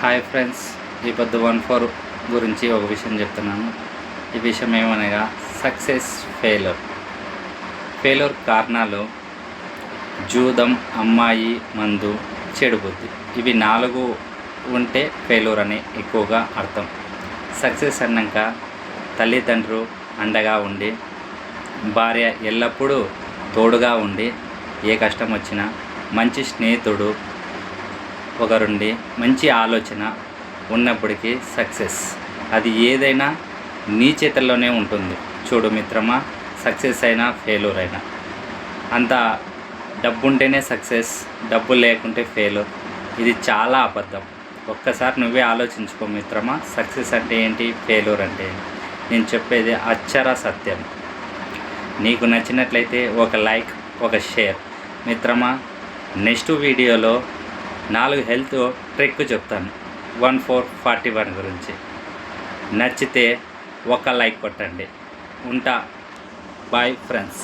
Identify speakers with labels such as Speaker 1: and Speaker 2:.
Speaker 1: Hi friends, ఈ పొద్దు 14 గురించి ఒక విషయం చెప్తున్నాను. ఈ విషయం ఏమనగా సక్సెస్, ఫెయిల్యూర్ కారణాలు జూదం, అమ్మాయి, మందు, చెడు బుద్ధి. ఇవి 4 ఉంటే ఫెయిల్యూర్ అని ఎక్కువగా అర్థం. సక్సెస్ అన్నాక తల్లిదండ్రులు అండగా ఉండి, భార్య ఎల్లప్పుడూ తోడుగా ఉండి, ఏ కష్టం వచ్చినా మంచి స్నేహితుడు ఒకరుండి, మంచి ఆలోచన ఉన్నప్పటికీ సక్సెస్ అది ఏదైనా నీ చేతుల్లోనే ఉంటుంది. చూడు మిత్రమా, సక్సెస్ అయినా ఫెయిల్యూర్ అయినా అంత డబ్బు ఉంటేనే సక్సెస్, డబ్బు లేకుంటే ఫెయిల్యూర్. ఇది చాలా అబద్ధం. ఒక్కసారి నువ్వే ఆలోచించుకో మిత్రమా, సక్సెస్ అంటే ఏంటి, ఫెయిల్యూర్ అంటే ఏంటి. నేను చెప్పేది అక్షర సత్యం. నీకు నచ్చినట్లయితే ఒక లైక్, ఒక షేర్. మిత్రమా, నెక్స్ట్ వీడియోలో 4 హెల్త్ ట్రిక్ చెప్తాను 1441 గురించి. నచ్చితే ఒక లైక్ కొట్టండి. ఉంటా. Bye friends.